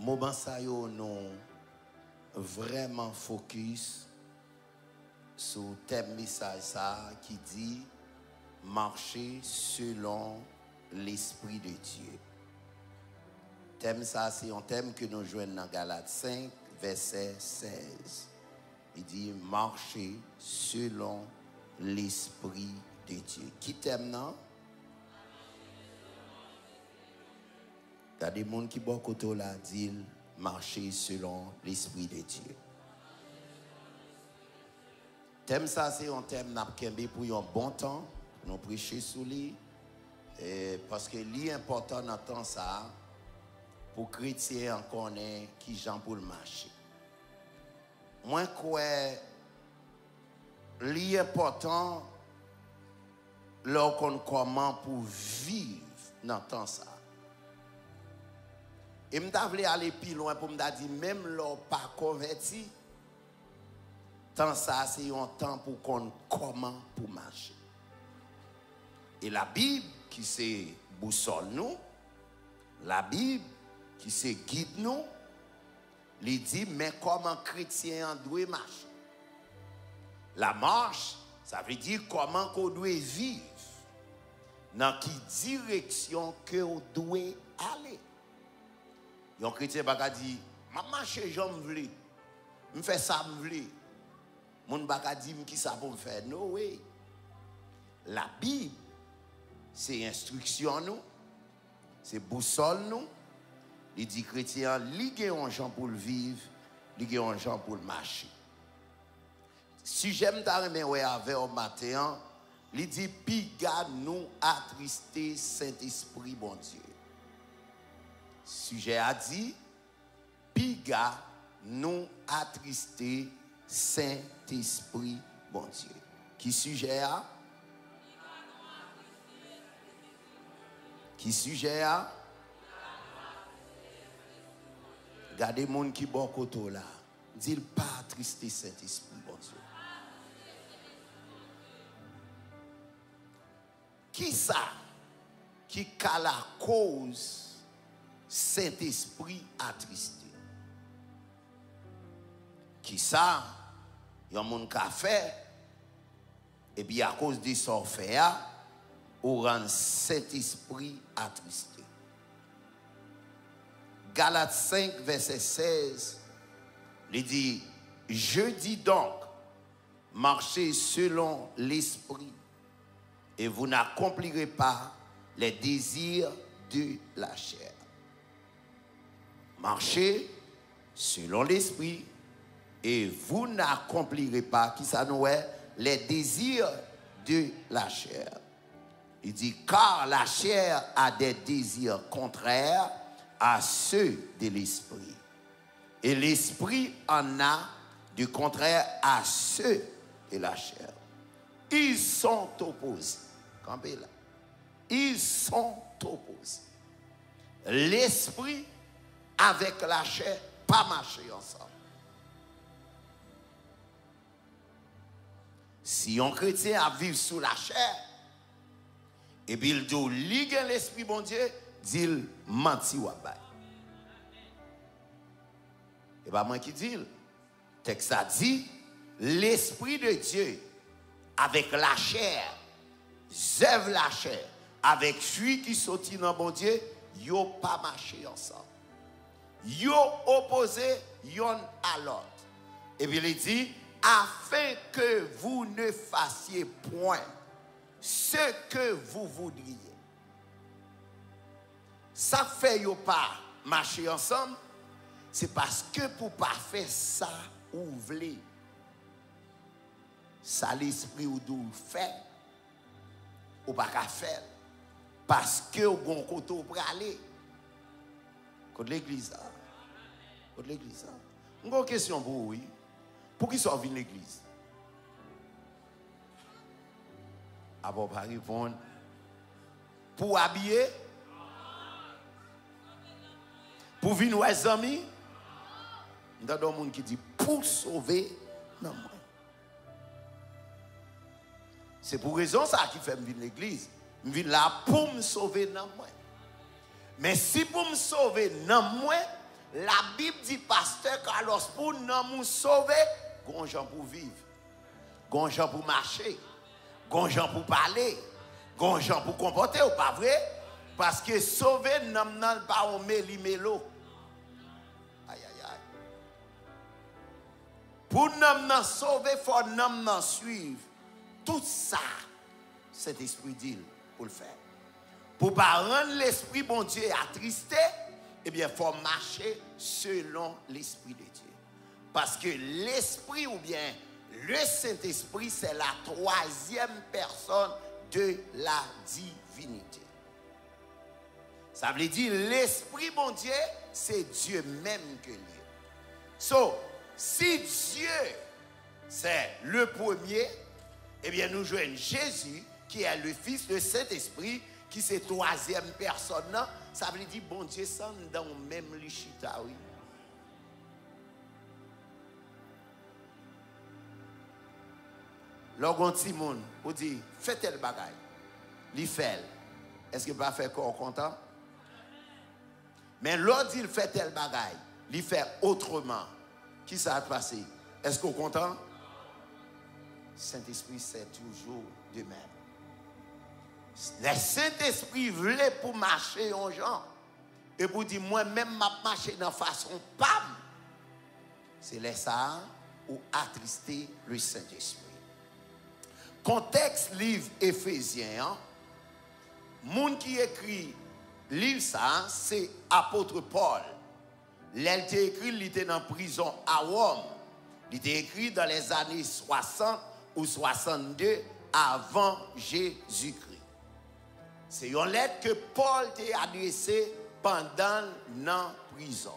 moment ça yo nous vraiment focus sur le thème message ça qui dit marcher selon l'esprit de Dieu. Thème ça c'est un thème que nous joignons dans Galates 5 verset 16. Il dit marcher selon l'esprit de Dieu. Qui t'aime non? Il y a des gens qui beaucoup là disent marcher selon l'esprit de Dieu. Thème ça c'est un thème n'a pour un bon temps, nous prêcher sur lui parce que l'important dans temps ça pour chrétien en connaît qui Jean pour le marcher. Moi quoi l'important lorsqu'on comment pour vivre dans temps ça. Et je voulais aller plus loin pour me dire, même l'on pas converti, tant ça c'est un temps pour qu'on comment pour marcher. Et la Bible qui c'est boussole nous, la Bible qui c'est guide nous, il dit mais comment chrétien doit marcher. La marche, ça veut dire comment qu'on doit vivre, dans quelle direction que on doit aller. Un chrétien va dire, je marche, je veux, je fais ça, je veux. Mon va dire, qui ça pour me faire? No way. La Bible, c'est instruction, nous, c'est boussole, nous. Il dit, chrétien, il y a un gens pour le vivre, il y a un gens pour le marcher. Si j'aime t'arriver avec au matin, il dit, piga nous attrister Saint-Esprit, bon Dieu. Sujet a dit, piga nous attrister Saint-Esprit, bon Dieu. Qui sujet a? Qui sujet a? Regardez les gens qui sont côté là. Dis pas attrister Saint-Esprit, bon Dieu. Qui ça? Qui a la cause Saint-Esprit attristé? Qui ça? Il y a mon café. Et puis à cause de son fait, on rend Saint-Esprit attristé. Galates 5, verset 16, il dit, je dis donc, marchez selon l'Esprit, et vous n'accomplirez pas les désirs de la chair. Marchez selon l'Esprit, et vous n'accomplirez pas, qui ça nous est, les désirs de la chair. Il dit, car la chair a des désirs contraires à ceux de l'Esprit. Et l'Esprit en a du contraire à ceux de la chair. Ils sont opposés. Campez là. Ils sont opposés. L'Esprit avec la chair, pas marcher ensemble. Si un chrétien a vivre sous la chair, et puis il dit, ligue l'Esprit, bon Dieu, dit, menti ou abay. Et pas moi qui dis, le texte a dit, l'Esprit de Dieu, avec la chair, zève la chair, avec celui qui sortit dans bon Dieu, yo pas marché ensemble. Yo opposé yon à l'autre. Et puis il dit, afin que vous ne fassiez point ce que vous voudriez. Ça fait yo pas marcher ensemble, c'est parce que pour pas faire ça ou voulez, ça l'esprit ou d'où fait, ou pas qu'à faire, parce que au bon côté pour aller. Côté l'église. Côté l'église. Une question pour vous, oui. Pour qui sont venus l'église? Avant de répondre. Pour habiller? Pour venir aux amis? Il y a des gens qui disent pour sauver. Non, moi. C'est pour raison ça qui fait venir l'église. Je viens là pour me sauver. Non, moi. Mais si pour me sauver, non, moi, La Bible dit, pasteur Carlos, pour nous sauver, gon gens pour vivre, gon gens pour marcher, gon gens pour parler, gon gens pour comporter, ou pas vrai? Parce que sauver n'a pas un méli-mélo. Aïe, aïe, aïe. Pour nous sauver, il faut nous suivre. Tout ça, cet esprit dit pour le faire. Pour ne pas rendre l'esprit, bon Dieu, attristé, eh bien, il faut marcher selon l'esprit de Dieu. Parce que l'esprit ou bien le Saint-Esprit, c'est la troisième personne de la divinité. Ça veut dire l'esprit, bon Dieu, c'est Dieu même que lui. So, si Dieu, c'est le premier, eh bien, nous jouons Jésus, qui est le Fils, le Saint-Esprit, qui c'est troisième personne. Ça veut dire, bon Dieu, sans dans même lichita, oui. Lorsqu'on dit, on dit, fais tel bagaille. Li fait. Est-ce que pas fait corps content? Mais l'autre dit, fait tel bagaille. Li fait autrement. Qui ça a passé? Est-ce qu'on est content? Saint-Esprit, c'est toujours de même. Le Saint-Esprit voulait pour marcher en gens. Et pour dire, moi-même, je marche dans façon pam. C'est là ça ou attrister le Saint-Esprit. Contexte livre Éphésiens, monde qui écrit livre ça, c'est apôtre Paul. Il a écrit, il était en prison à Rome. Il était écrit dans les années 60 ou 62 avant Jésus-Christ. C'est une lettre que Paul t'a adressée pendant la prison.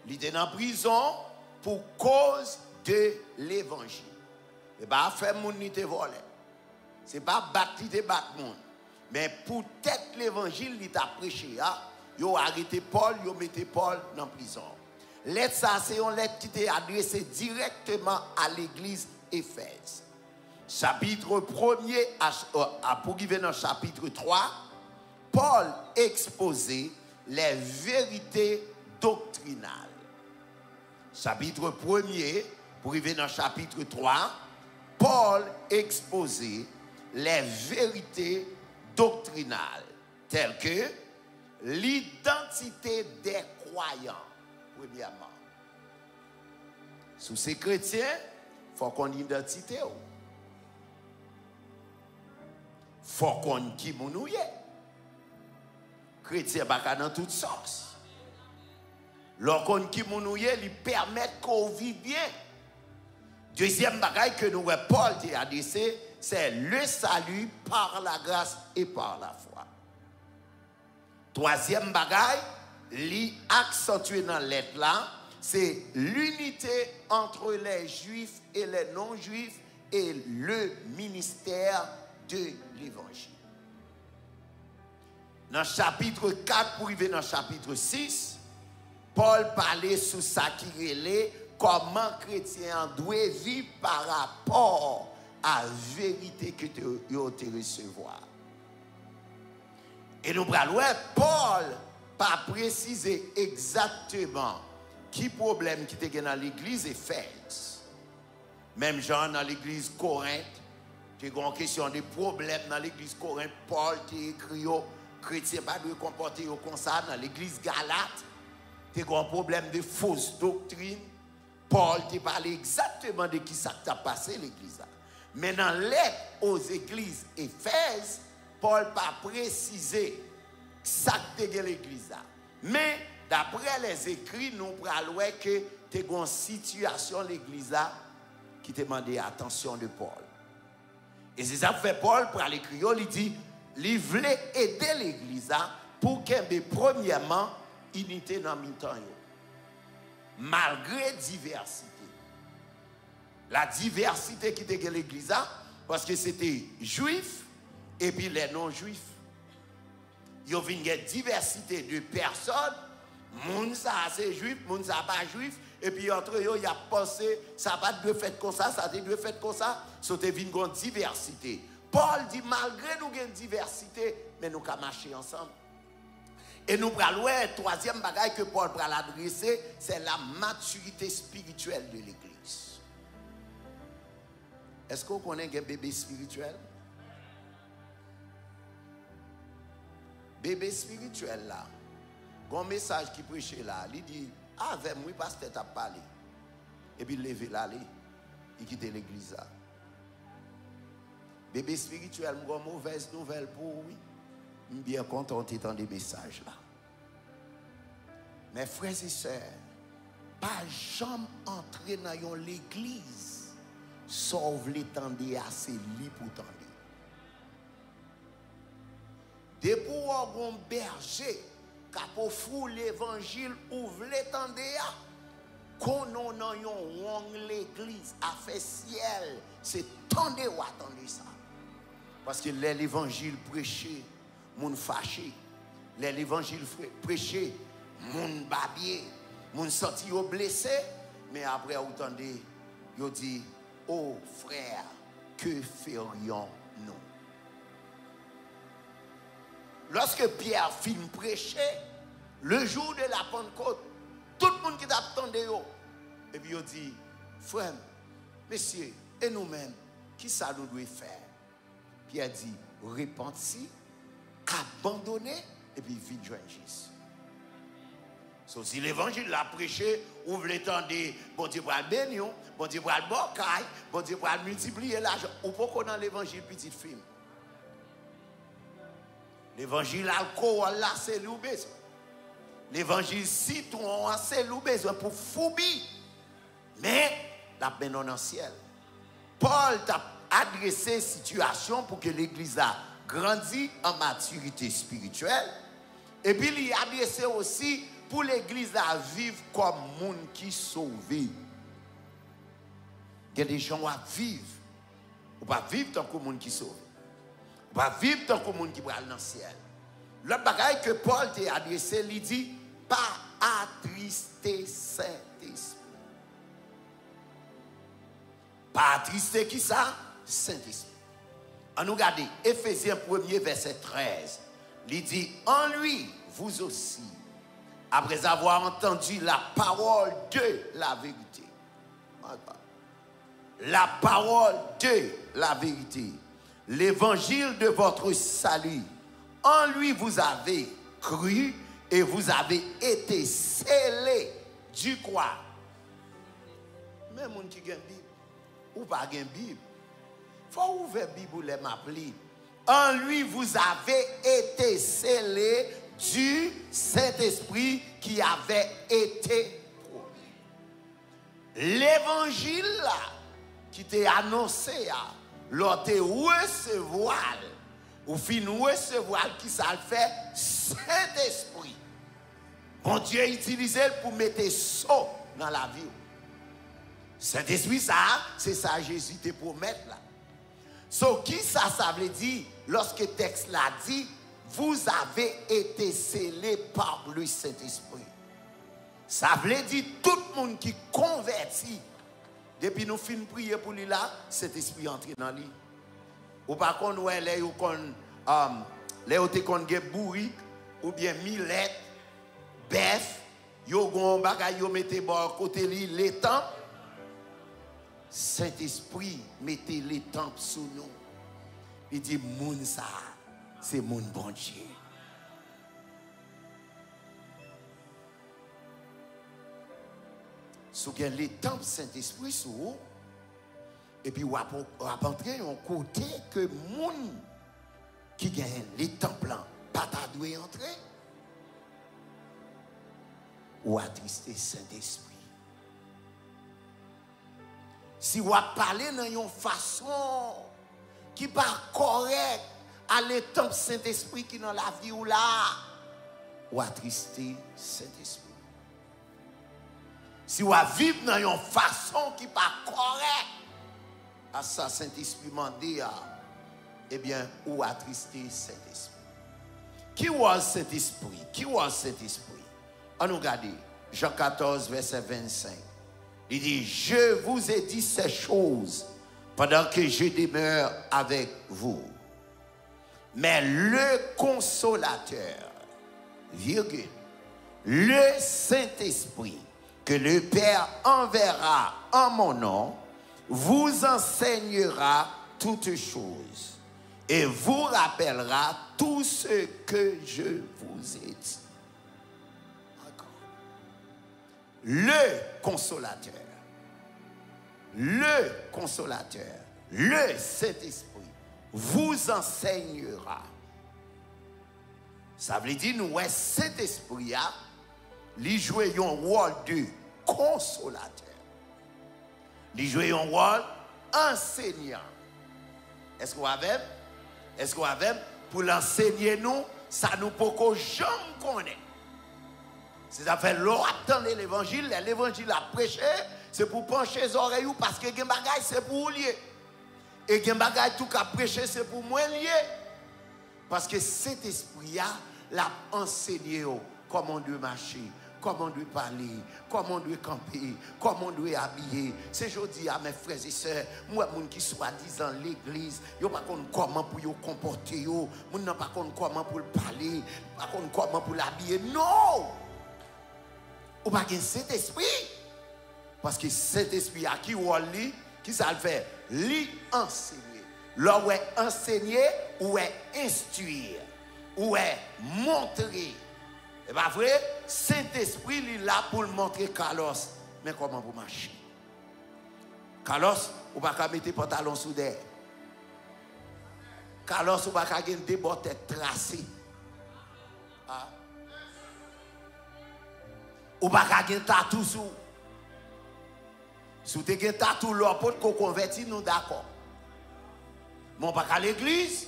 Il était en prison pour cause de l'évangile. Et pas faire mon ni te voler. C'est pas battre te battre monde. Mais pour tête l'évangile il t'a prêché, il a arrêté Paul, il a mis Paul dans prison. Lettre ça c'est une lettre qui t'est adressée directement à l'église Éphèse. Chapitre 1er, pour arriver dans le chapitre 3, Paul exposait les vérités doctrinales. Chapitre 1er, pour arriver dans le chapitre 3, Paul exposait les vérités doctrinales, telles que l'identité des croyants, premièrement. Sous ces chrétiens, il faut qu'on ait une identité. Il faut qu'on ait qui nous est. Chrétien, pas dans toutes sortes. Lorsqu'on qui nous est, il permet qu'on vive bien. Deuxième bagaille que nous Paul t'a adressé, c'est le salut par la grâce et par la foi. Troisième bagaille, l'accentué dans la lettre là, c'est l'unité entre les juifs et les non-juifs et le ministère de l'évangile. Dans le chapitre 4, pour arriver dans le chapitre 6, Paul parlait sur ça qui relait comment chrétien doit vivre par rapport à la vérité que tu as recevoir. Et nous parlons, Paul pas précisé exactement qui problème qui était dans l'église Éphèse. Même genre dans l'église Corinthe, tu as une question de problème dans l'église Corinthe, Paul t'a écrit chrétien pas de comporter comme ça. Dans l'église Galate, tu as un problème de fausse doctrine. Paul t'a parlé exactement de qui ça t'a passé l'église là. Mais dans lettre aux églises Éphèse, Paul n'a pas précisé ça que l'église là. Mais d'après les écrits, nous parlons que tu as une situation l'église là qui te demandait attention de Paul. Et c'est ça que fait Paul pour l'écrire, il dit, il voulait aider l'église là pour qu'elle ait premièrement unité dans le temps. Malgré diversité. La diversité qui était l'église là, parce que c'était juif et puis les non-juifs. Il y a une diversité de personnes, moun ça c'est juif, moun ça pas juif, et puis entre eux, il y a pensé, ça va de fait comme ça doit fait comme ça, c'était une grande diversité. Paul dit, malgré nous avons une diversité, mais nous pouvons marcher ensemble. Et nous prenons le troisième bagage que Paul va l'adresser, c'est la maturité spirituelle de l'Église. Est-ce qu'on connaît un bébé spirituel? Bébé spirituel là, un message qui prêchait là, il dit, avec moi, pasteur t'a parlé. Et puis il levé là, il quitte l'église là. Bébé spirituel, j'ai une mauvaise nouvelle pour lui. Je suis bien content d'entendre des messages là. Mes frères et sœurs, pas jamais entrer dans l'église, sauf l'étendue assez libre pour tendre. Dès pour un berger, quand fou l'évangile ouvre l'étendue, quand on a l'église a fait ciel, c'est tendez ou attendez ça. Parce que l'évangile prêché, moun fâché. L'évangile prêché, moun babier, moun sorti au blessé. Mais après, vous entendez, vous dit, oh frère, que ferions-nous? Lorsque Pierre fit prêcher, le jour de la Pentecôte, tout le monde qui t'attendait, et puis il dit, frère, messieurs, et nous-mêmes, qui ça nous doit faire? Pierre dit, repentir, abandonner, et puis vite joindre Jésus. So, si l'évangile l'a prêché, ouvre l'étendue, bon Dieu va le bénir, bon Dieu va le bocaille, bon Dieu va multiplier l'argent. Ou pourquoi dans l'évangile, petite fille? L'évangile alcool là, c'est le besoin. L'évangile citron, c'est le besoin pour foubi. Mais la peine dans le ciel. Paul t'a adressé situation pour que l'église a grandi en maturité spirituelle. Et puis il a adressé aussi pour l'église à vivre comme monde qui sauvé. Il y a des gens qui vivent. Ou pas vivre tant que monde qui sauvé. Ou pas vivre tant que monde qui va dans le ciel. Le bagage que Paul t'a adressé, il dit, pas attrister Saint-Esprit. Pas attrister qui ça? Saint-Esprit. On nous regarde Éphésiens 1er verset 13. Il dit, en lui, vous aussi, après avoir entendu la parole de la vérité. La parole de la vérité. L'évangile de votre salut. En lui, vous avez cru et vous avez été scellés du quoi? Même gens qui ont une Bible ou pas une Bible, il faut ouvrir la Bible et m'appeler. En lui, vous avez été scellés du Saint-Esprit qui avait été promis. L'évangile là, qui t'est annoncé, l'on te recevoir, ou fin recevoir qui ça le fait, Saint-Esprit. Bon Dieu utilisé pour mettre saut dans la vie. Saint-Esprit, ça, c'est ça Jésus te promet là. So, qui ça veut dire, lorsque le texte l'a dit, vous avez été scellés par le Saint-Esprit. Ça veut dire tout le monde qui convertit. Depuis nous finissons de prier pour lui là, cet esprit entre dans lui. Ou par contre, ouais, les bourrique, ou bien millet, bœuf, yo gon bagay yo mette bord côté li l'étang. Saint-Esprit mettez l'étang sous nous. Il dit moun ça, c'est mon bon Dieu. Si vous avez l'étang Saint-Esprit sous vous, et puis vous entrer un côté que moun qui gagne l'étang blanc, pas ta doué entrer. Ou attrister Saint-Esprit. Si vous parlez dans une façon qui n'est pas correcte à l'étang Saint-Esprit qui est dans la vie ou là, ou attrister Saint-Esprit. Si vous vivez dans une façon qui n'est pas correcte, à ça Saint-Esprit m'a dit, eh bien, ou attrister Saint-Esprit. Qui est Saint-Esprit? Qui est Saint-Esprit? On nous regarde, Jean 14, verset 25. Il dit, je vous ai dit ces choses pendant que je demeure avec vous. Mais le consolateur, virgule, le Saint-Esprit que le Père enverra en mon nom vous enseignera toutes choses et vous rappellera tout ce que je vous ai dit. Encore. Le consolateur, le Saint-Esprit vous enseignera. Ça veut dire, nous, cet esprit, il joue un rôle de consolateur. Il joue un rôle enseignant. Est-ce qu'on va même? Est-ce qu'on va même? Pour l'enseigner nous, ça nous peut jamais connaître. C'est à faire attendre l'évangile a prêché, c'est pour pencher les oreilles parce que les bagages c'est pour lier. Et les bagages tout qu'à prêcher c'est pour moi lier. Parce que cet esprit-là l'a enseigné comment on doit marcher, comment on doit parler, comment on doit camper, comment on doit habiller. C'est aujourd'hui à mes frères et sœurs, moi, les gens qui sont disant l'église, ils ne savent pas comment pour se comporter, ils ne savent pas comment pour parler, pas comment pour l'habiller. Non! Ou pas cet esprit. Parce que cet esprit à qui ça le fait? Lui enseigner. Là où est enseigner, où est instruire, où est montrer. Et pas vrai, Saint-Esprit il est là pour le montrer Carlos. Mais comment vous marchez? Carlos, ou pas qu'à mettre pantalon sous derrière. Carlos, ou pas qu'à gagner des bottes tracées. Ah. Ou pas qu'à gagner tatou sous. Si vous avez un tatou, l'autre qu'on convertit, nous d'accord. Mais on va à l'église,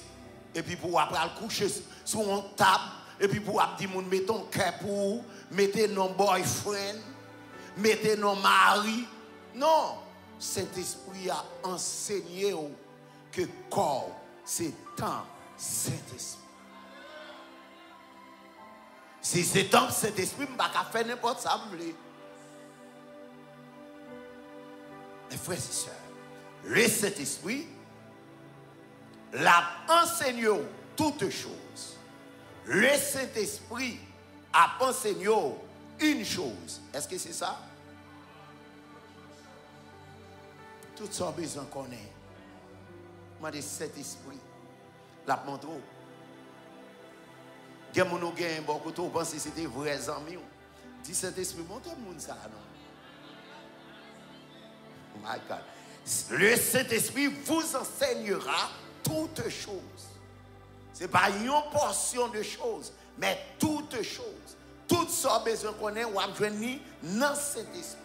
et puis pour après le coucher sur une table, et puis pour dire, mettez ton cœur pour, mettez nos boyfriend, mettez nos maris. Non, Saint-Esprit a enseigné que corps, c'est un Saint-Esprit. Si c'est un Saint-Esprit, je ne vais pas faire n'importe ça. Mes frères et sœurs, le Saint-Esprit l'a enseigné toutes choses. Le Saint-Esprit a enseigné une chose. Est-ce que c'est ça? Tout ça besoin qu'on ait. Moi, le Saint-Esprit l'a montré. Il y a des gens qui beaucoup de pensent que c'était vrais amis. Dit Saint-Esprit, montre le monde ça, non? My God. Le Saint-Esprit vous enseignera toutes choses. Ce n'est pas une portion de choses, mais toutes choses. Toutes sortes de besoins qu'on a, on va venir dans cet esprit.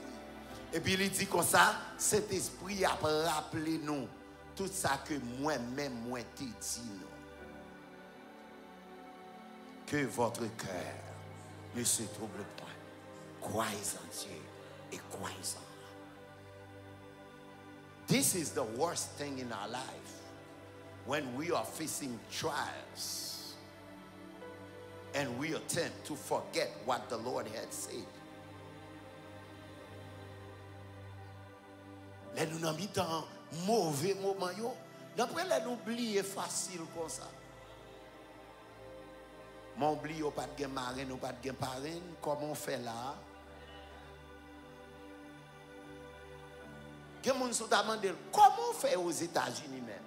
Et puis il dit comme ça, cet esprit a rappelé nous tout ça que moi-même, moi t'ai dit nous. Que votre cœur ne se trouble point. Croyez en Dieu et croyez en moi. This is the worst thing in our life when we are facing trials and we attempt to forget what the Lord had said. Là, nous n'avons pas dans mauvais moment. D'après, là, nous oublions facile comme ça. Mon oublie, pas de marraine, pas de parraine. Comment on fait là? Il y a des gens qui se demandent comment on fait aux États-Unis même.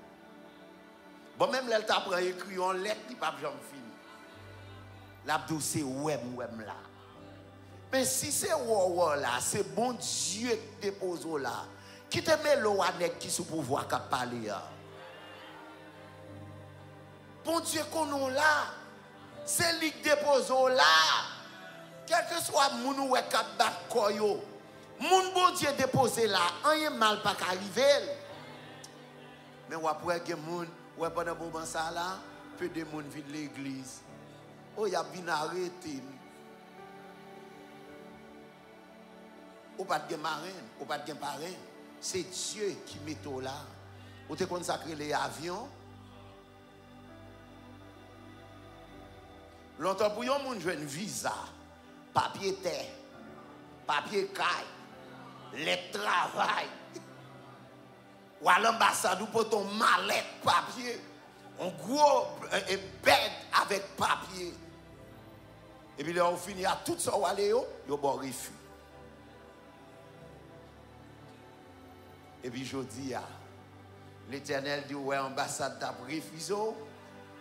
Bon, même là, tu apprends écrit en lettre, il n'y a pas de jamais fini. L'abdou, c'est ouem là. Mais si c'est ouem là, c'est bon Dieu qui dépose là. Qui te met l'eau avec qui sous pouvoir qui parler. Bon Dieu qu'on a là, c'est lui qui dépose là. Quel que soit mon ou est cap koyo. Mon bon Dieu déposé là, rien mal pas arriver. Mais ou après que moun, ou pendant moment ça là, peu de monde vient de l'église. Oh, y a bien arrêté. Ou pas de marraine, ou pas de parrain. C'est Dieu qui met tout là. Ou te consacré les avions. Longtemps pour yon moun jwenn visa, papier terre, papier caille, les travail. Ou à l'ambassade ou pour ton mallette papier, un gros bed avec papier. Et puis là, on finit à tout ça, on va aller, yo bon refus. Et puis je dis, l'Éternel dit, ouais, ambassade t'a refusé,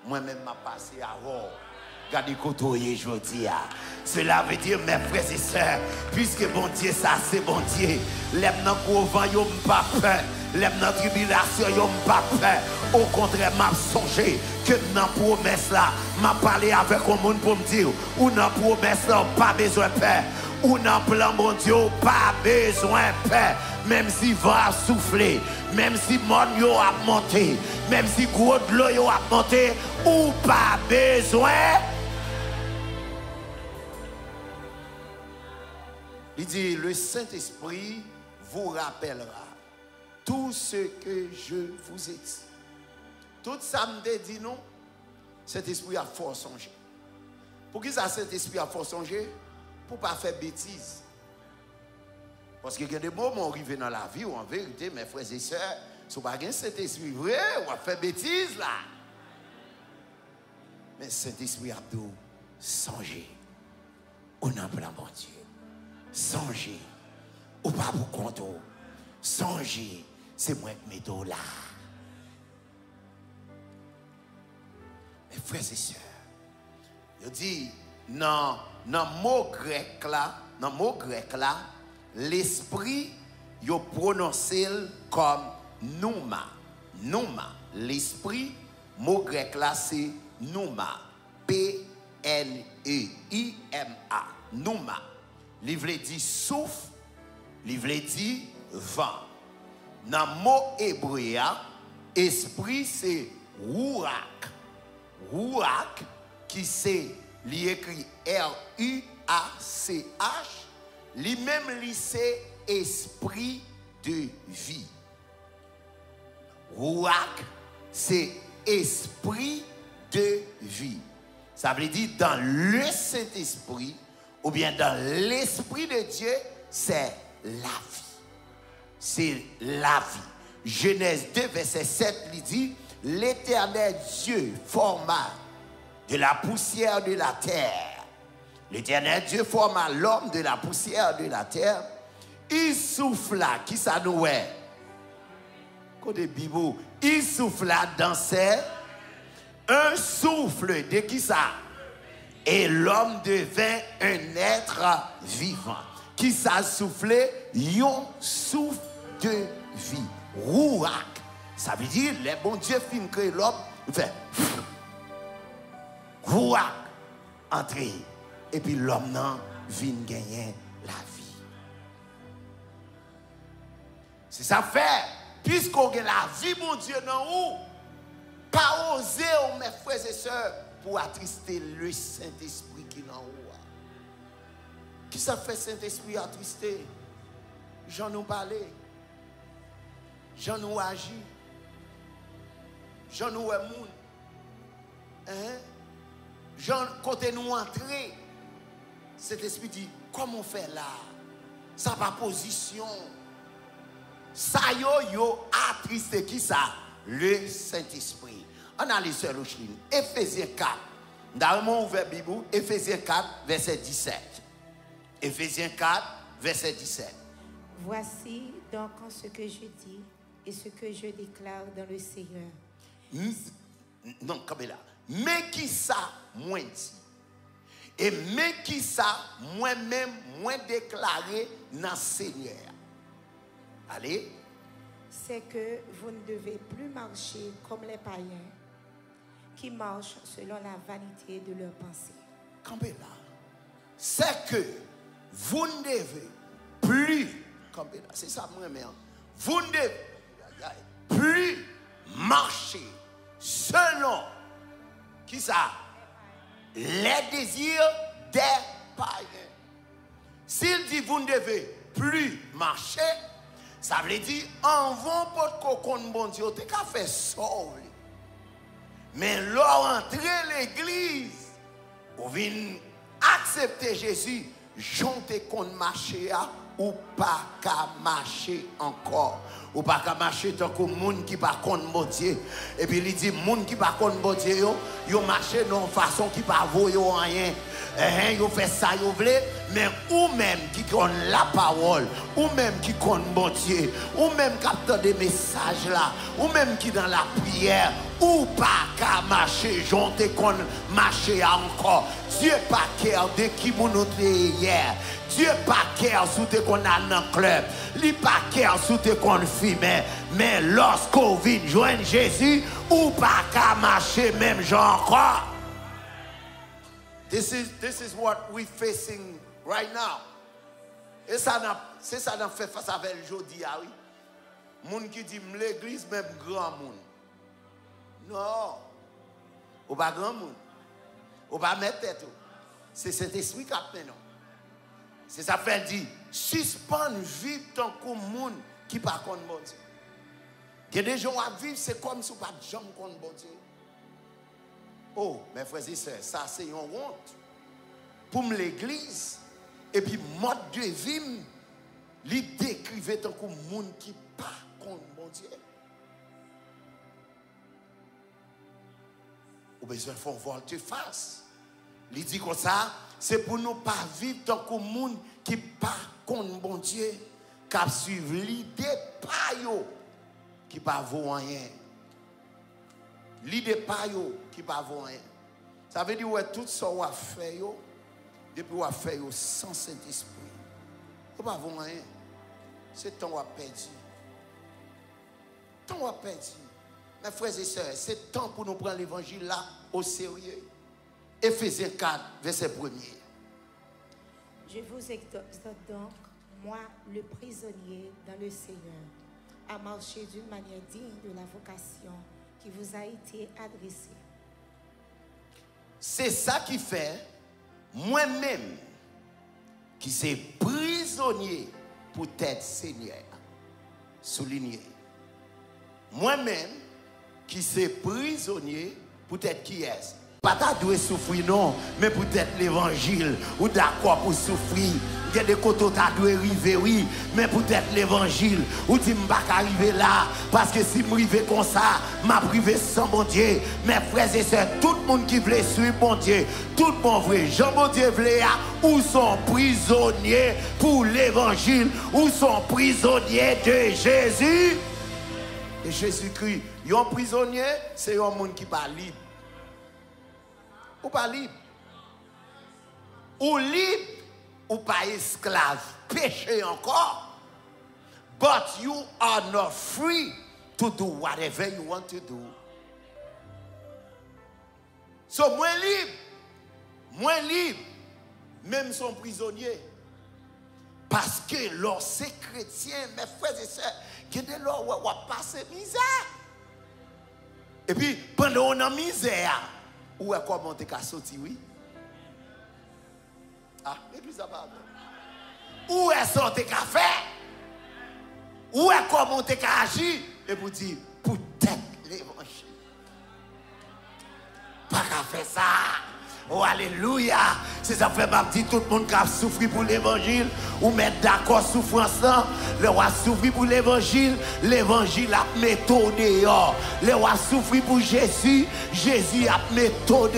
moi-même m'a passé à voir. Regardez côté je dis. Cela veut dire, mes frères et sœurs, puisque bon Dieu, ça c'est bon Dieu. L'aime dans le vent, yo m'pas peur. L'aime dans la tribulation, yo m'pas peur. Au contraire, m'a songé que dans la promesse là, m'a parlé avec un monde pour me dire, ou dans la promesse là, pas besoin de peur. Ou dans le plan mon Dieu, pas besoin de peur. Même si va souffler, même si mon yo a monté, même si gros de l'eau yo a monté, ou pas besoin. Il dit, le Saint-Esprit vous rappellera tout ce que je vous ai dit. Tout ça me dit non, Saint-Esprit a fort songé. Pour qui ça Saint-Esprit a fort songé? Pour ne pas faire bêtises. Parce qu'il y a des moments où on arrive dans la vie où en vérité, mes frères et sœurs, si vous n'avez pas Saint-Esprit vrai, on va faire bêtises là. Mais Saint-Esprit a tout songé. On n'a pas mon Dieu. Songez, ou pas pour compte. Songez, c'est moi qui mets là. Mes frères et sœurs, je dis, dans le mot grec là, l'esprit, il prononcé comme nouma. Nouma. L'esprit, mot grec là, c'est nouma. P-N-E-I-M-A. Nouma. Livre dit souffle, livre dit vent. Dans le mot hébreu, esprit c'est rouach. Rouach, qui c'est, écrit R-U-A-C-H, lui-même c'est esprit de vie. Rouach, c'est esprit de vie. Ça veut dire dans le Saint-Esprit, ou bien dans l'Esprit de Dieu, c'est la vie. C'est la vie. Genèse 2, verset 7, il dit, l'Éternel Dieu forma de la poussière de la terre. L'Éternel Dieu forma l'homme de la poussière de la terre. Il souffla, qui ça nous est? Côté Bible, il souffla dans ses, un souffle de qui ça? Et l'homme devint un être vivant. Qui ça soufflé? Yon souffle de vie. Rouach. Ça veut dire, les bons dieux fin créent l'homme, il fait rouach, entrer. Et puis l'homme nan vient gagner la vie. C'est ça fait. Puisqu'on a la vie, mon Dieu, dans où? Pas oser, mes frères et sœurs, pour attrister le Saint-Esprit qui est en haut. Qui ça fait Saint-Esprit attrister? J'en nous parler. J'en nous agir. J'en nous est moun. Hein? J'en côté nous entrer. Saint-Esprit dit, comment on fait là? Ça va position. Ça yo attristé qui ça? Le Saint-Esprit. On a les sœurs Loucheline. Éphésiens 4. Dans le monde ouvert Bible, Éphésiens 4, verset 17. Éphésiens 4, verset 17. Voici donc ce que je dis et ce que je déclare dans le Seigneur. Non, comme là. Mais qui ça, moi dit. Et mais qui ça, moi-même, moi déclaré dans le Seigneur. Allez. C'est que vous ne devez plus marcher comme les païens qui marchent selon la vanité de leurs pensées. Campez là. C'est que vous ne devez plus, campez là, c'est ça moi-même, vous ne devez plus marcher selon, qui ça? Les désirs des païens. S'il dit vous ne devez plus marcher, ça veut dire, en vont pour cocon bon Dieu, t'es qu'à faire sauver. Mais leur entrer l'église, vous venez accepter Jésus, jonter qu'on marche ou pas qu'à marcher encore. Ou pas qu'à marcher tant que monde qui pas contre bon Dieu. Et puis il dit monde qui pas contre bon Dieu yo marche d'une façon qui pas voyer rien. Yo fait ça yo vle, mais ou même qui connaît la parole, ou même qui connaît bon Dieu, ou même qui attend des messages là, ou même qui dans la prière, ou pas qu'à marcher, j'en te qu'on marcher encore. Dieu pas cœur de qui vous nous hier. Dieu pas cœur sous te qu'on a dans le club. Li pas cœur sous te qu'on fume. Mais lorsqu'on vient joindre Jésus, ou pas qu'à marcher même genre encore. This is what we're facing right now. Et ça c'est ça qu'on fait face avec aujourd'hui, oui. Moun qui dit l'église même grand monde. Non. Ou pas grand monde. Ou pas mettre tête. C'est cet esprit qui a fait non. C'est ça fait dire suspendre vivre tant que monde qui pas contre bon Dieu. Il y a des gens à vivre c'est comme si pas de gens contre bon Dieu. Oh, mes frères et sœurs, ça c'est une honte pour l'église. Et puis, mode de vie, il décrivait tant que monde qui pas contre mon Dieu. Ou besoin de faire volte-face. Il dit comme ça, c'est pour nous pas vivre tant que monde qui pas contre mon Dieu, qui suivre l'idée pas yo, qui pas vaut rien. L'idée pas yo qui pas vaut rien. Ça veut dire ouais tout ça on fait yo depuis on fait yo sans Saint-Esprit. On pas vaut rien. C'est temps on perdu. Temps on perdu. Mes frères et sœurs, c'est temps pour nous prendre l'évangile là au sérieux. Éphésiens 4 verset 1er. Je vous exhorte donc, moi le prisonnier dans le Seigneur, à marcher d'une manière digne de la vocation qui vous a été adressé. C'est ça qui fait moi-même qui suis prisonnier pour être Seigneur. Souligné. Moi-même qui suis prisonnier pour être qui est. Pas ta doué souffrir non, mais pour être l'évangile ou d'accord pour souffrir. Il y a des côtés ta doué arriver oui, mais pour être l'évangile ou tu m'pas arriver là parce que si m'arriver comme ça, m'a privé sans bon Dieu. Mes frères et sœurs, tout le monde qui veut suivre bon Dieu, tout le monde vrai, Jean bon Dieu veut ou sont prisonniers pour l'évangile ou sont prisonniers de Jésus. Et Jésus-Christ, un prisonnier, c'est un monde qui pas libre. Ou pas libre. Ou libre, ou pas esclave. Péché encore. But you are not free to do whatever you want to do. So, moins libre, même son prisonnier. Parce que lorsque c'est chrétien, mes frères et sœurs, qui est là où on va passer misère. Et puis, pendant qu'on a misère, où est comment tu as sorti, oui? Ah, l'église a pas. Où est ce que tu as fait? Où est comment tu as agi? Et vous dire, peut-être l'évangile. Pas qu'à faire ça. Oh, alléluia. C'est ça fait ma dit tout le monde qui a souffert pour l'évangile. Ou mettre d'accord souffrance là. Le roi souffrir pour l'évangile. L'évangile a méthode. Le roi souffrir pour Jésus. Jésus a méthode.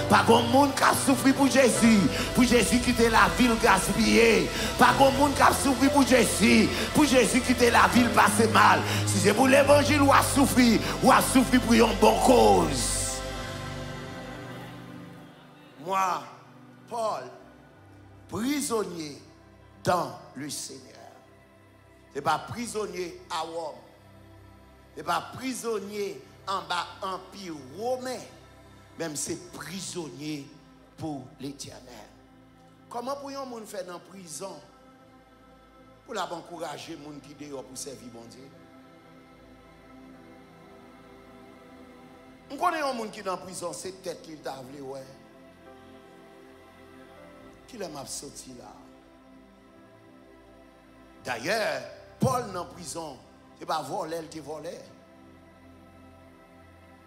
Pas grand monde qui a souffert pour Jésus. Pour Jésus quitter la ville gaspillée. Pas grand monde qui a souffert pour Jésus. Pour Jésus quitter la ville passer mal. Si c'est pour l'évangile ou a souffrir pour une bonne cause. Moi, Paul, prisonnier dans le Seigneur. Ce n'est pas prisonnier à Rome. Ce n'est pas prisonnier en bas empire romain. Même c'est prisonnier pour l'Éternel. Comment pourrions-nous faire dans la prison pour encourager les gens qui dehors pour servir bon Dieu? On connaît un monde qui est dans la prison, c'est tête qu'il t'a voulu, ouais. Qui l'a sorti là. D'ailleurs, Paul dans la prison, ce n'est pas voler, il te volait.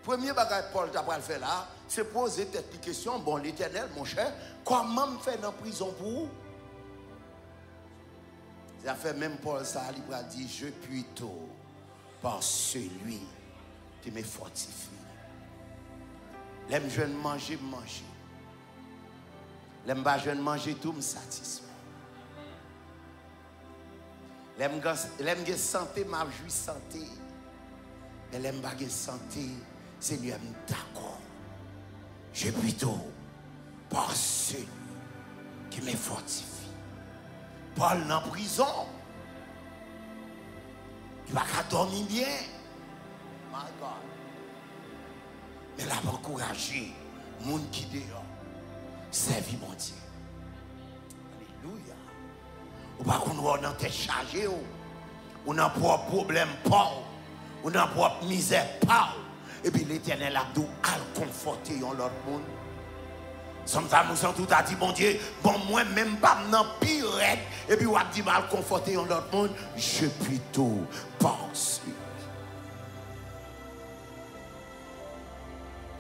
Premier bagage Paul t'a pas fait là, c'est poser cette question, bon l'Éternel, mon cher, comment me faire dans la prison pour vous? Ça fait même Paul ça, il a dit, je puis tout par celui qui me fortifie. L'aime jeune manger, manger. L'aime pas jeune manger, tout me satisfait. L'aime santé, ma joue santé. Mais l'aime pas santé, Seigneur, d'accord. Je puis tout par celui qui me fortifie. Paul en prison. Il va pas dormir bien. My God. Mais là, encourager les gens qui dehors. Servir mon Dieu. Alléluia. Ou pas qu'on va dans tes chargé. On a pas problème pas. On a pas misère pas. Et puis l'Éternel a tout à conforter l'autre monde. Sometimes nous sommes tout à dit, bon Dieu, bon moi même pas non pire. Et puis on a dit mal conforter l'autre monde. Je puis tout penser.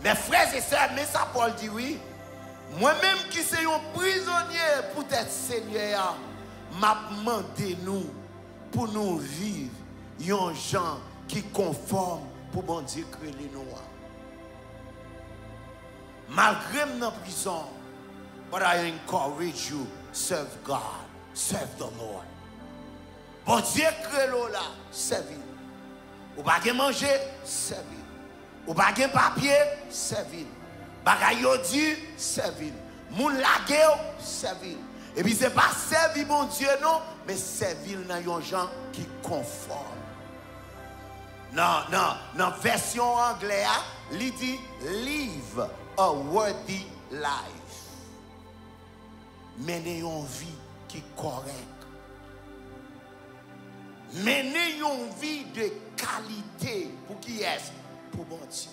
Mes frères et sœurs, mais ça Paul dit oui. Moi-même qui suis un prisonnier pour être Seigneur, m'a demandé nous pour nous vivre, un gens qui conforme pour bon Dieu créer les noirs. Malgré mon prison, but I encourage you, serve God, serve the Lord. Bon Dieu crée l'eau là, servir. Ou pas manger, servir. Ou pas papier, servir. Bagay yo di, servir. Moun lage yo, servir. Et puis c'est pas servir mon Dieu non, mais servir dans yon gens qui conforme. Non, version anglaise, il dit live a worthy life. Menez une vie qui est correcte. Menez une vie de qualité pour qui est? Pour mon Dieu.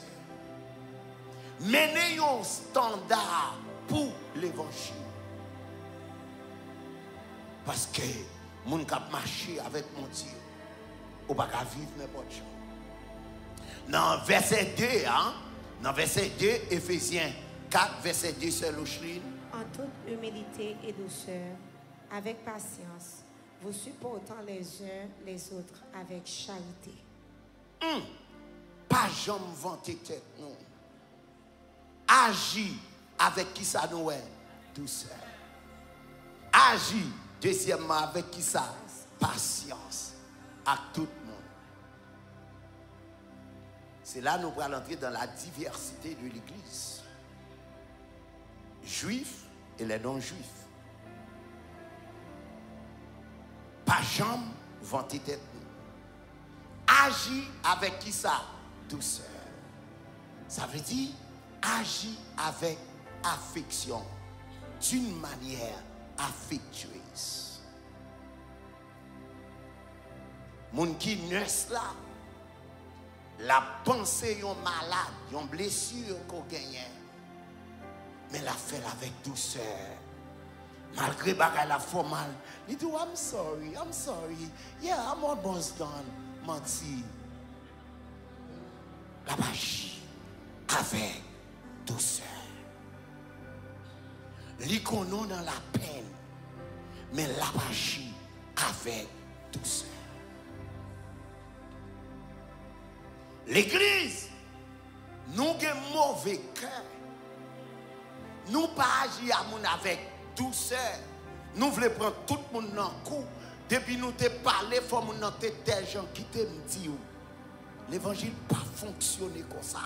Menez un standard pour l'évangile. Parce que moun k'ap marcher avec mon Dieu, ou pas vivre n'importe quoi. Dans verset 2, dans verset 2, Éphésiens 4, verset 2, c'est l'Ochline. En toute humilité et douceur, avec patience, vous supportant les uns les autres avec charité. Pas jamais vanter tête, non. Agis avec qui ça nous est? Douceur. Agis, deuxièmement, avec qui ça? Patience. À tout le monde. C'est là que nous allons entrer dans la diversité de l'Église. Juifs et les non-juifs. Pas jamais vanter tête, non. Agis avec qui ça? Douceur. Ça veut dire agis avec affection, d'une manière affectueuse. Moun qui nurse là, la pensée yon malade, yon blessure qu'on gagne, mais la fait avec douceur. Malgré bagay la fait mal, il dit I'm sorry, yeah, I'm almost done, menti. La magie avec douceur. L'icono dans la peine, mais la magie avec douceur. L'église, nous avons mauvais cœur. Nous pas agir avec douceur. Nous voulons prendre tout le monde en coup. Depuis nous te parler, il faut nous des gens qui te disent. L'évangile n'a pas fonctionné comme ça.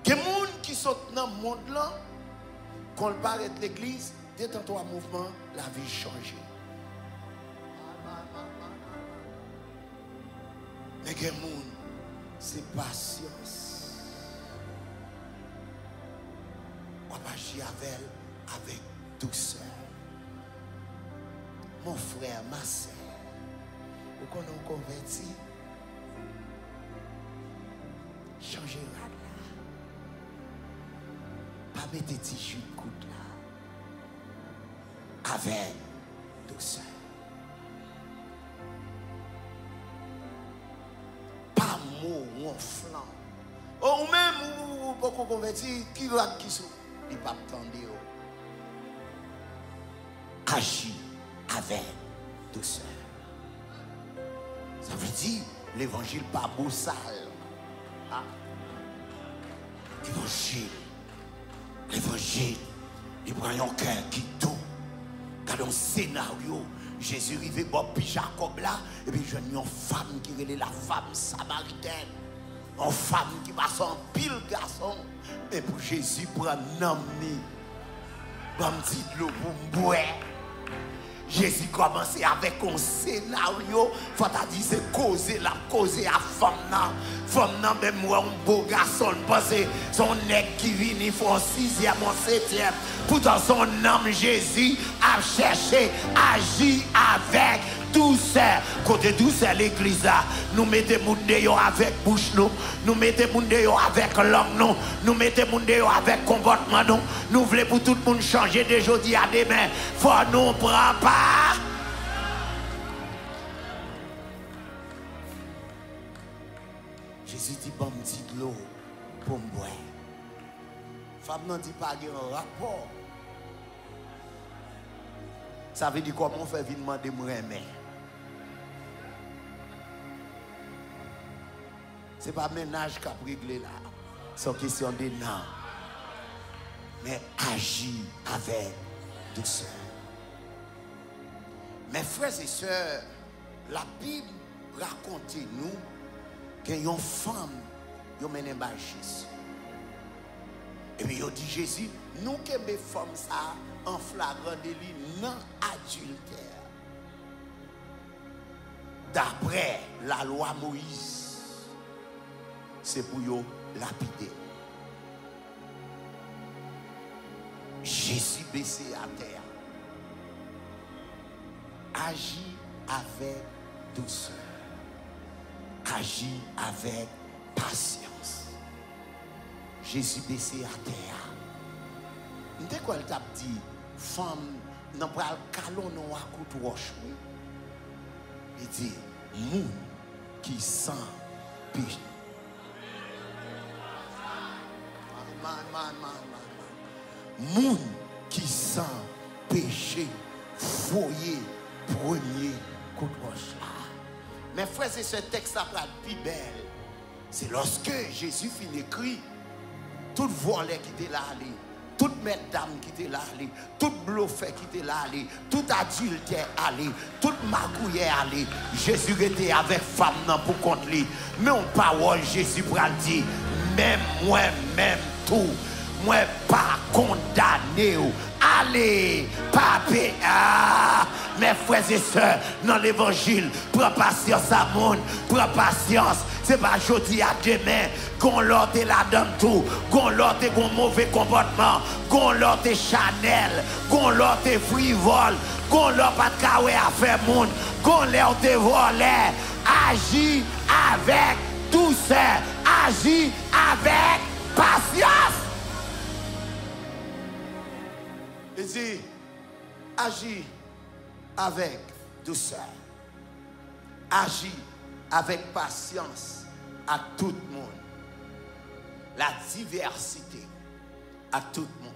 Les gens qui sont dans le monde là, quand ils parlent de l'église, détends-toi mouvement, la vie change. Mais les gens, c'est patience. On va agir avec douceur. Mon frère, ma soeur, vous qu'on a converti, changez là. Pas mettre des tissus de coude là. Avec douceur. Pas mot ou en flanc. Ou même, ou pas qu'on converti, qui va qui sont. Il ne va pas attendre. Agis avec avec douceur. Ça veut dire, l'évangile pas beau sale. Ah. L'évangile, il prend un cœur qui tout. Quand un scénario, Jésus arrivé bon puis Jacob là, et puis je vois une femme qui est la femme samaritaine. Une femme qui passe en pile garçon. Et pour Jésus, prend un homme, bon petit l'eau pour boire. Jésus commence avec un scénario. Faut dire c'est causer à femme. Femme même moi un beau garçon parce que son nez qui vient il faut un 6e, un 7e. Pourtant son homme Jésus a cherché agir avec douceur. Côté douceur l'église là, nous mettons moun dehors avec bouche nous mettons moun dehors avec langue nous mettons moun dehors avec comportement nous voulons pour tout le monde changer de aujourd'hui à demain. Faut nous prendre pas. Jésus dit bon petit de l'eau pour me boire. Femme n'en dit pas qu'il y a un rapport. Ça veut dire comment on fait venir demander me remettre. Ce n'est pas ménage qui a réglé là. C'est une question de non. Mais agir avec douceur. Mes frères et sœurs, la Bible raconte nous qu'il y a une femme qui a mené à Jésus. Et puis il dit Jésus, nous qui sommes femmes ça en flagrant délit non adultère. D'après la loi Moïse, c'est pour yo lapider. Jésus baissé à terre. Agit avec douceur. Agit avec patience. Jésus baissé à terre. Dès qu'on t'a dit, femme, n'a pas le calon non à coup de roche. Il dit, moun qui sent péché. Moun qui sent péché, foyer, premier coup de roche là. Mes frères et ce texte là plus belle. C'est lorsque Jésus finit d'écrire, toute volée qui était là, toute mesdames qui était là, toute bluffée qui était là, tout adultère allé, toute magouillère allé. Jésus était avec femme pour contre lui. Mais en parole, Jésus pral dit, même moi, même tout, moi pas condamné. Allez, pape, mes frères et sœurs, dans l'évangile, prends patience à monde, prends patience. C'est pas jeudi à demain, qu'on l'autre est là-dedans tout, qu'on l'autre est un mauvais comportement, qu'on l'autre est Chanel, qu'on l'autre est frivole, qu'on l'autre pas de kawé à faire monde, qu'on l'autre est volé. Agis avec douceur, agis avec patience. Il dit, agis avec douceur. Agis avec patience à tout le monde. La diversité à tout le monde.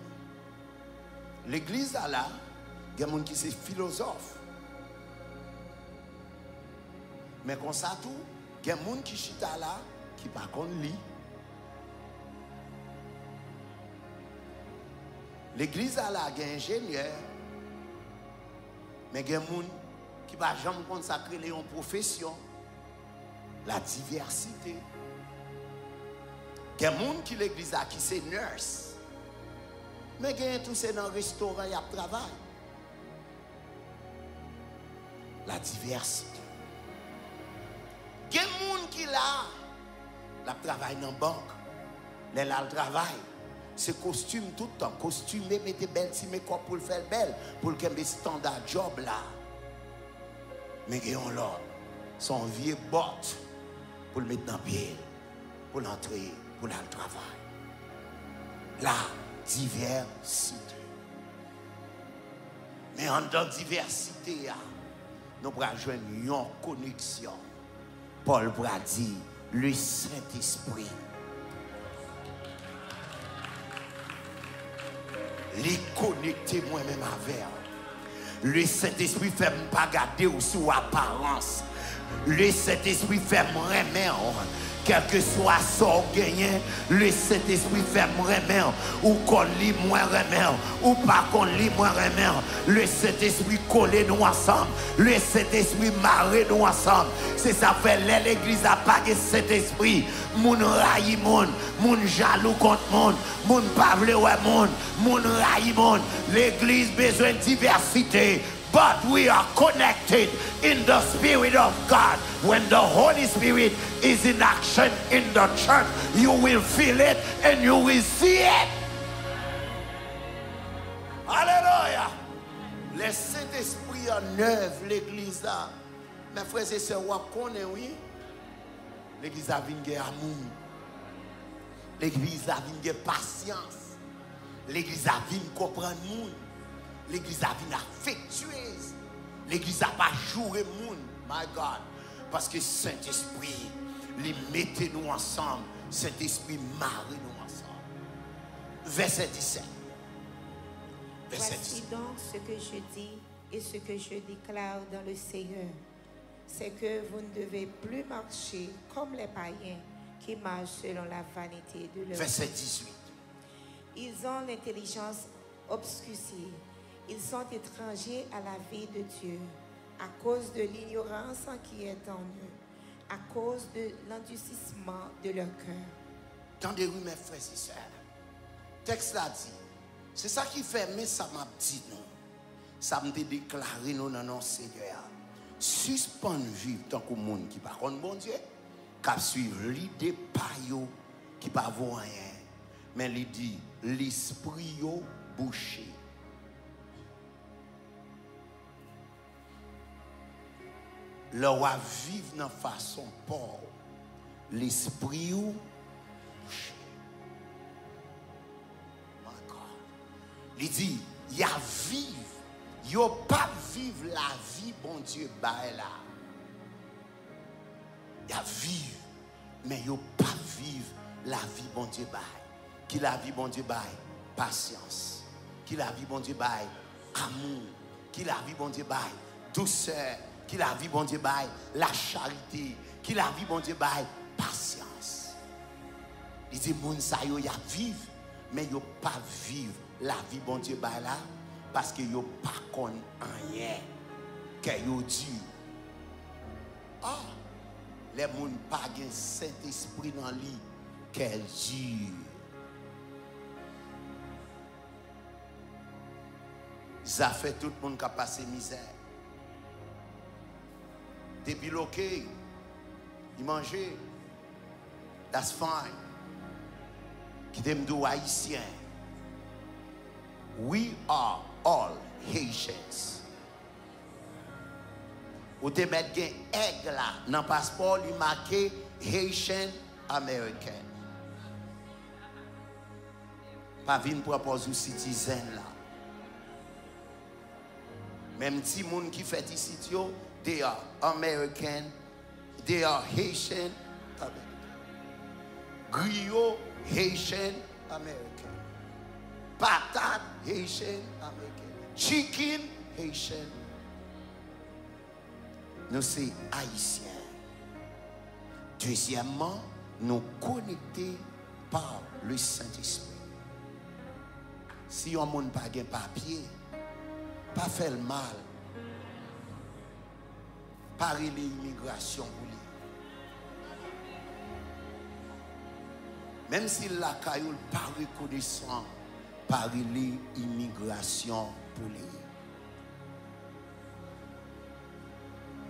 L'église a là, il y a des gens qui sont philosophes. Mais comme ça tout, il y a des gens qui sont là, qui ne par contre lit. L'église a là, il y a un ingénieur. Mais il y a des gens qui ne vont jamais consacrer une profession. La diversité. Il y a des gens qui l'église a qui c'est nurse. Mais il y a tout c'est dans le restaurant et à travail. La diversité. Il y a des gens qui là, la travail dans la banque. Les là le travail. C'est costume tout le temps. Costume, mettez belle si mes corps pour le faire belle. Pour qu'il y ait standard job là. Mais il y a l'autre. Son vieux botte. Pour le mettre dans le pied. Pour l'entrer. Pour le travail. La diversité. Mais en dans la diversité, nous pourrons joindre une connexion. Paul pourra dire le Saint-Esprit. Les connecter moi-même avec. Le Saint-Esprit fait pas garder ou sous apparence. Le Saint-Esprit fait remettre. Quel que soit son gagné, le Saint-Esprit fait remettre. Ou qu'on lit moins remettre. Ou pas qu'on lit moins remettre. Le Saint-Esprit colle nous ensemble. Le Saint-Esprit marre nous ensemble. C'est ça fait l'église a pas de Saint-Esprit. Moun raï moun, moun jaloux contre moun, moun pas vle ouais moun raï moun. L'église besoin de diversité. But we are connected in the Spirit of God. When the Holy Spirit is in action in the church, you will feel it and you will see it. Alléluia. Le Saint-Esprit en œuvre l'église là. Mes frères et sœurs, vous connaissez, oui? L'église a une amour. L'église a une patience. L'église a une comprendre le monde. L'église a une affectueuse. L'église a pas joué le monde. My God. Parce que Saint-Esprit, les mettez nous ensemble. Saint-Esprit marre nous ensemble. Verset 17. Verset 17. Voici donc ce que je dis et ce que je déclare dans le Seigneur. C'est que vous ne devez plus marcher comme les païens qui marchent selon la vanité de leur Verset 18. Ils ont l'intelligence obscurcie. Ils sont étrangers à la vie de Dieu à cause de l'ignorance qui est en eux, à cause de l'endurcissement de leur cœur. Tendez-vous mes frères et sœurs. Texte là dit, c'est ça qui fait, mais ça m'a dit nous. Ça m'a déclaré nous dans notre Seigneur. Suspendre vivre tant que le monde qui ne connaît pas bon Dieu, qui suivre l'idée payo qui ne va voir rien. Mais il dit, l'esprit bouché. Leur va vivre dans façon pauvre. L'esprit bouché. My God. Il dit, il y a vivre. Yo pas vivre la vie bon Dieu bail là. Ya vivre mais yo pas vivre la vie bon Dieu bail. Qui la vie bon Dieu bail? Patience. Qui la vie bon Dieu bail? Amour. Qui la vie bon Dieu bail? Douceur. Qui la vie bon Dieu bail? La charité. Qui la vie bon Dieu bail? Patience. Il dit moun sa yo ya vivre mais yo pas vivre la vie bon Dieu bail là. Parce que yo pas connaît rien que yo dit. Ah, les moun pas gen Saint-Esprit dans lui qu'elle dit. Ça fait tout le monde qui a passé misère. Depuis l'ok, il mangeait. That's fine. Qui t'aime d'où haïtien. We are all Haitians. Ou te met gen aigle là dans passeport li marqué Haitian American. Pas vinn proposer citizen là. Même si moun qui fait ici yo, they are American, they are Haitian American. Griot Haitian American. Patate Haitian American. Chicken Haitian. Nous sommes haïtiens. Deuxièmement, nous connectés par le Saint-Esprit. Si on n'a pas de papier, pas faire le mal. Parer l'immigration pour lui. Même si la caillou pas reconnaissant, parer l'immigration pour lui.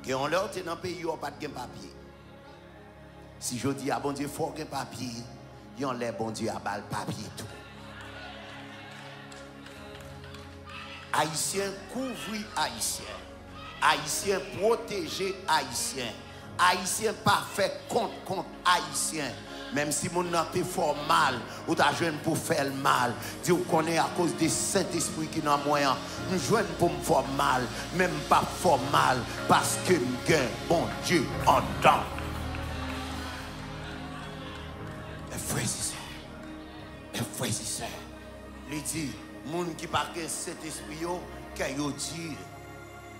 Que on leur est dans le pays où on n'a pas de papier. Si je dis à bon Dieu, il faut un papier, il y a les bon Dieu à bal papier tout. Haïtien couvrir Haïtien. Haïtien protéger Haïtien. Haïtien pas fait contre Haïtien. Même si mon nom te fait mal, ou ta jeune pour faire le mal, Dieu connaît à cause du Saint-Esprit qui n'a moyen. Nous jouons pour me faire mal, même pas faire mal, parce que nous avons bon Dieu en dedans. Mes frères et sœurs, il dit, les gens qui parlent de Saint-Esprit, qu'ils disent,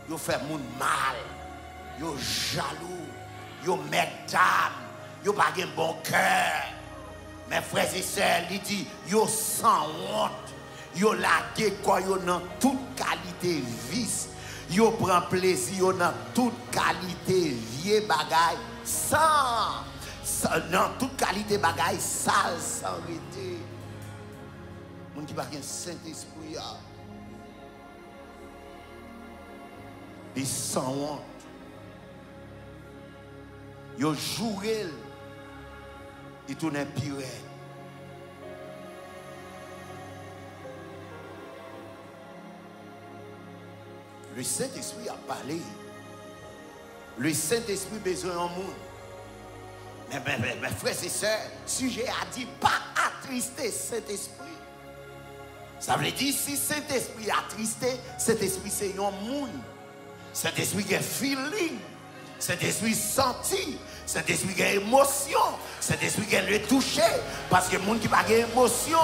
Yo fait moun mal. Yo jaloux. Yo mesdames. Yo pas gen bon cœur. Mes frères et sœurs, il dit, yo sans honte. Yo lagué quoi yo dans toute qualité vice. Yo prend plaisir dans toute qualité vieux bagaille sans dans toute qualité bagaille sale sans arrêter. Moun qui pas gen Saint-Esprit a. Il sans honte. Yo joué il tourne pire. Le Saint-Esprit a parlé. Le Saint-Esprit a besoin d'un monde. Mais frères et sœurs, sujet a dit pas attrister Saint-Esprit. Ça veut dire si Saint-Esprit a attristé, Saint-Esprit c'est un monde. Saint-Esprit qui a feeling. Saint-Esprit senti. Saint-Esprit qui a émotion. Saint-Esprit qui a le touché. Parce que le monde qui n'a pas d'émotion,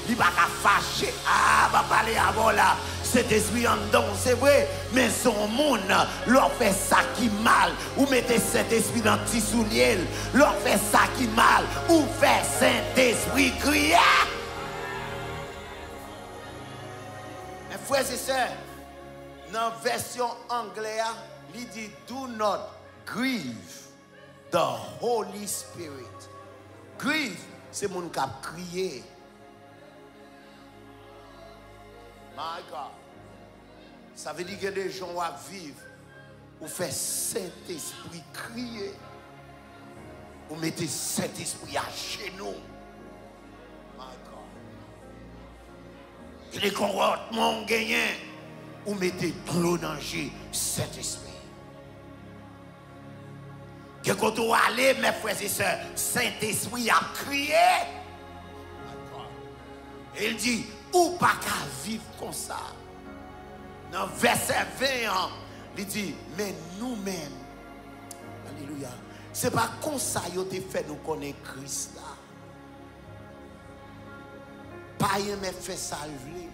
il ne va pas fâcher. Ah, va parler avant là. Saint-Esprit en dedans, c'est vrai. Mais son monde, leur fait ça qui mal. Ou mettez Saint-Esprit dans le petit soulier. Leur fait ça qui mal. Ou fait Saint-Esprit crier. Mes frères et sœurs, dans la version anglaise, il dit do not grieve the Holy Spirit. Grieve, c'est mon qui a crié. My God. Ça veut dire que des gens vont vivre ou faire Saint-Esprit crier. Ou mettez Saint-Esprit à genoux. My God. Et les comportements gagnants. Ou mettez dans le danger Saint-Esprit. Que quand on allait, mes frères et sœurs, Saint-Esprit a crié. Il dit, ou pas qu'à vivre comme ça. Dans verset 20, il dit, mais nous-mêmes, alléluia, c'est pas comme ça qu'il a fait nous connaître Christ là. Pas y me fait salver.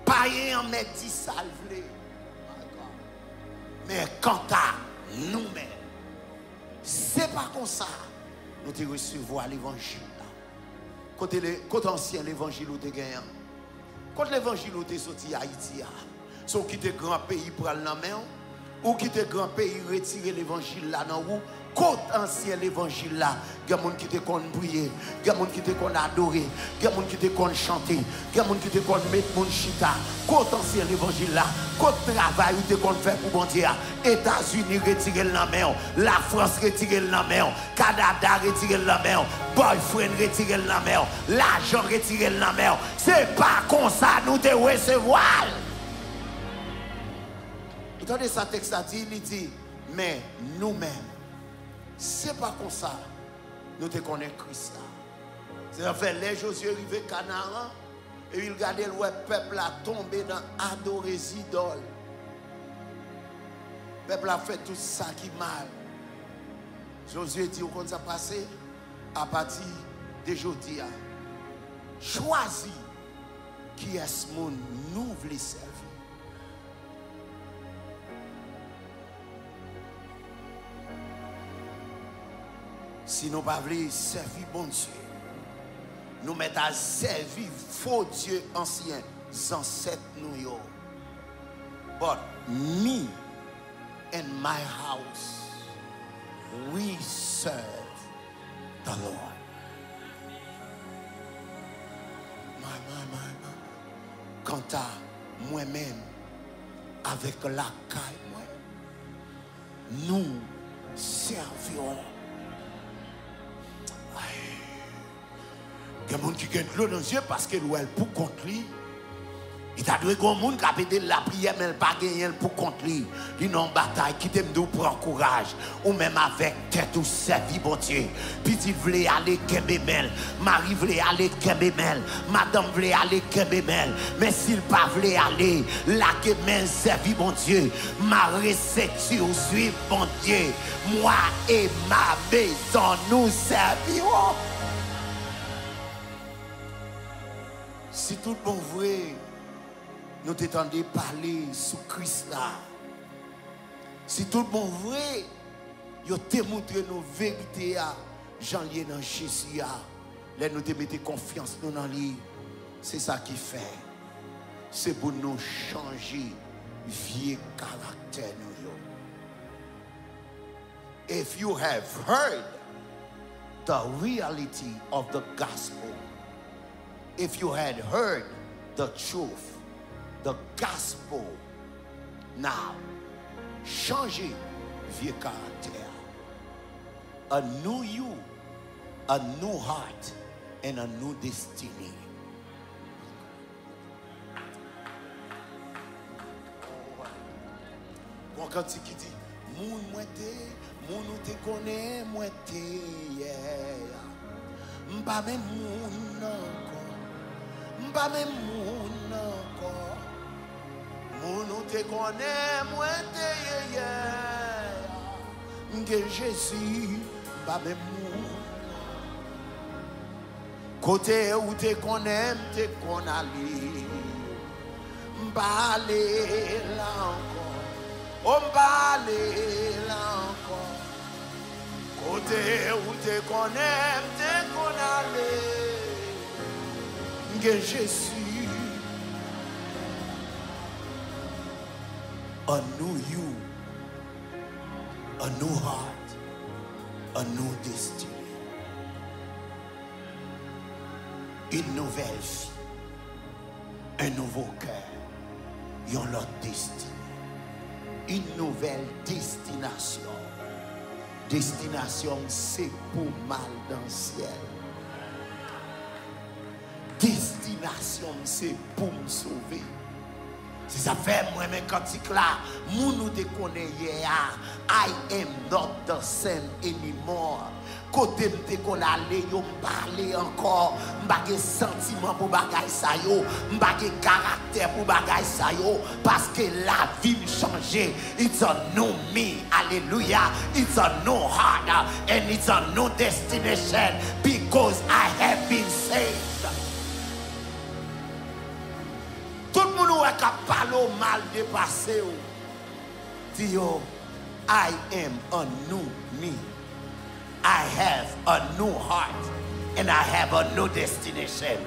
Pas y me dit salver. Mais quant à nous-mêmes, c'est pas comme ça nous te recevoir l'évangile. Quand ancien l'évangile ou te gagnant. Quand l'évangile ou te sorti à Haïti, soit quitter grand pays pour aller dans la main, ou quitter grand pays retirer l'évangile là dans où. Quand ancien l'évangile là, il y a des gens qui te connaissent prier, il y a des gens qui te connaissent adorer, il y a des gens qui te connaissent chanter, il y a des gens qui te connaissent mettre mon chita. Quand ancien l'évangile là, quand travail te connaissent faire pour bon Dieu, États-Unis retirer la main, la France retirer la main, Canada retirer la main, boyfriend retirer la main, l'argent retirer la main. C'est pas comme ça nous te recevoir. Vous entendez ça texte a dit, il dit, mais nous-mêmes, c'est pas comme ça nous te connaissons Christ. C'est en fait les Josué arrivé à Canaan et il regardait le peuple a tombé dans adorer les idoles. Le peuple a fait tout ça qui mal. Josué dit comment ça passé à partir d'aujourd'hui. Choisis qui est ce monde nous voulons servir. Si nous ne voulons pas servir bon Dieu, nous mettons à servir faux Dieu anciens, ancêtres nous. But me and my house, we serve the Lord. Quant à moi-même, avec la caille, nous servirons. Il y a des gens qui gagnent l'eau dans les yeux parce que l'eau pour contre lui. Il y a des gens qui ont pété la prière, mais ils n'ont pas gagné pour contre lui. Ils ont une bataille qui t'aime de prendre courage. Ou même avec tête ou servi, bon Dieu. Petit voulait aller Kembemel. Marie voulait aller Kembemel. Madame voulait aller Kembemel. Mais s'il pas voulait aller, la Kembemel servi, bon Dieu. Ma réception suit, bon Dieu. Moi et ma maison nous servirons. Si tout le monde vrai, nous t'étendons parler sous Christ là. Si tout le monde vrai, yo te montré nos vérités à Jean lié dans Jésus à. Là nous te mettons confiance nous dans lui. C'est ça qui fait. C'est pour nous changer vieux caractère nous. If you have heard the reality of the gospel, if you had heard the truth, the gospel, now changez vieux caractère. A new you, a new heart, and a new destiny. Bon, quand il dit, moun mouette, moun ou te connaît mouette, m'pa même moun encore, m'pa même moun encore, moun ou te connaît mouette, m'ke Jésus, m'pa même moun. Côté où te connaît, m'te connaît, m'pa aller là encore. On va aller là encore. Côté où te connais, que Jésus. A new you, a new heart, a new destiny. Une nouvelle vie, un nouveau cœur, une autre destinée. Une nouvelle destination. Destination, c'est pour mal dans le ciel. Destination, c'est pour me sauver. Si ça fait moi-même quand il là, nous te connaissons hier. I am not the same anymore. Côté m'te qu'on aller yo parler encore, m'bagé sentiment pour bagay sa yo, m'bagé caractère pour bagay sa yo, parce que la vie me changé. It's a new me, hallelujah. It's a new heart and it's a new destination because I have been saved. Tout le monde est capable de mal dépasser. Dis yo, I am a new me. I have a new heart and I have a new destination.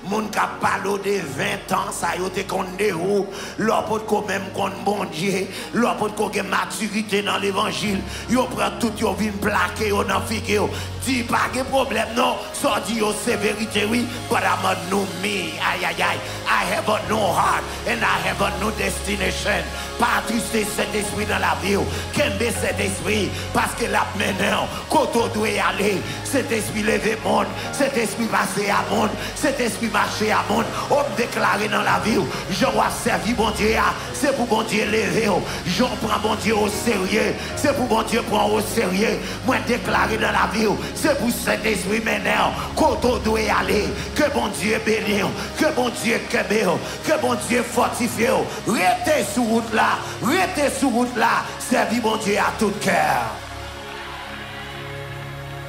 Moun ka parle de 20 ans, ça yo te konde ou, l'opot ko même kon bon Dieu, l'opot ko gen maturité dans l'évangile, yo prend tout yo vin plaqué yo dans figé yo. Dis pas de problème non, so di yo c'est vérité oui, but I'm a new me. Aïe aïe aïe. I have a new heart and I have a new destination. Pas triste cet esprit dans la vie. Kembe cet esprit parce que la maintenant koto doit aller. Cet esprit levé monde, cet esprit passé à monde, cet esprit marché à monde. On déclarer dans la vie. Je vais servir bon Dieu. C'est pour bon Dieu lever. Je prends bon Dieu au sérieux. C'est pour bon Dieu prendre au sérieux. Moi déclarer dans la vie. C'est pour cet esprit maintenant koto doit aller. Que bon Dieu bénisse. Que bon Dieu que bon Dieu fortifie. Restez sur route là, servis bon Dieu à tout cœur.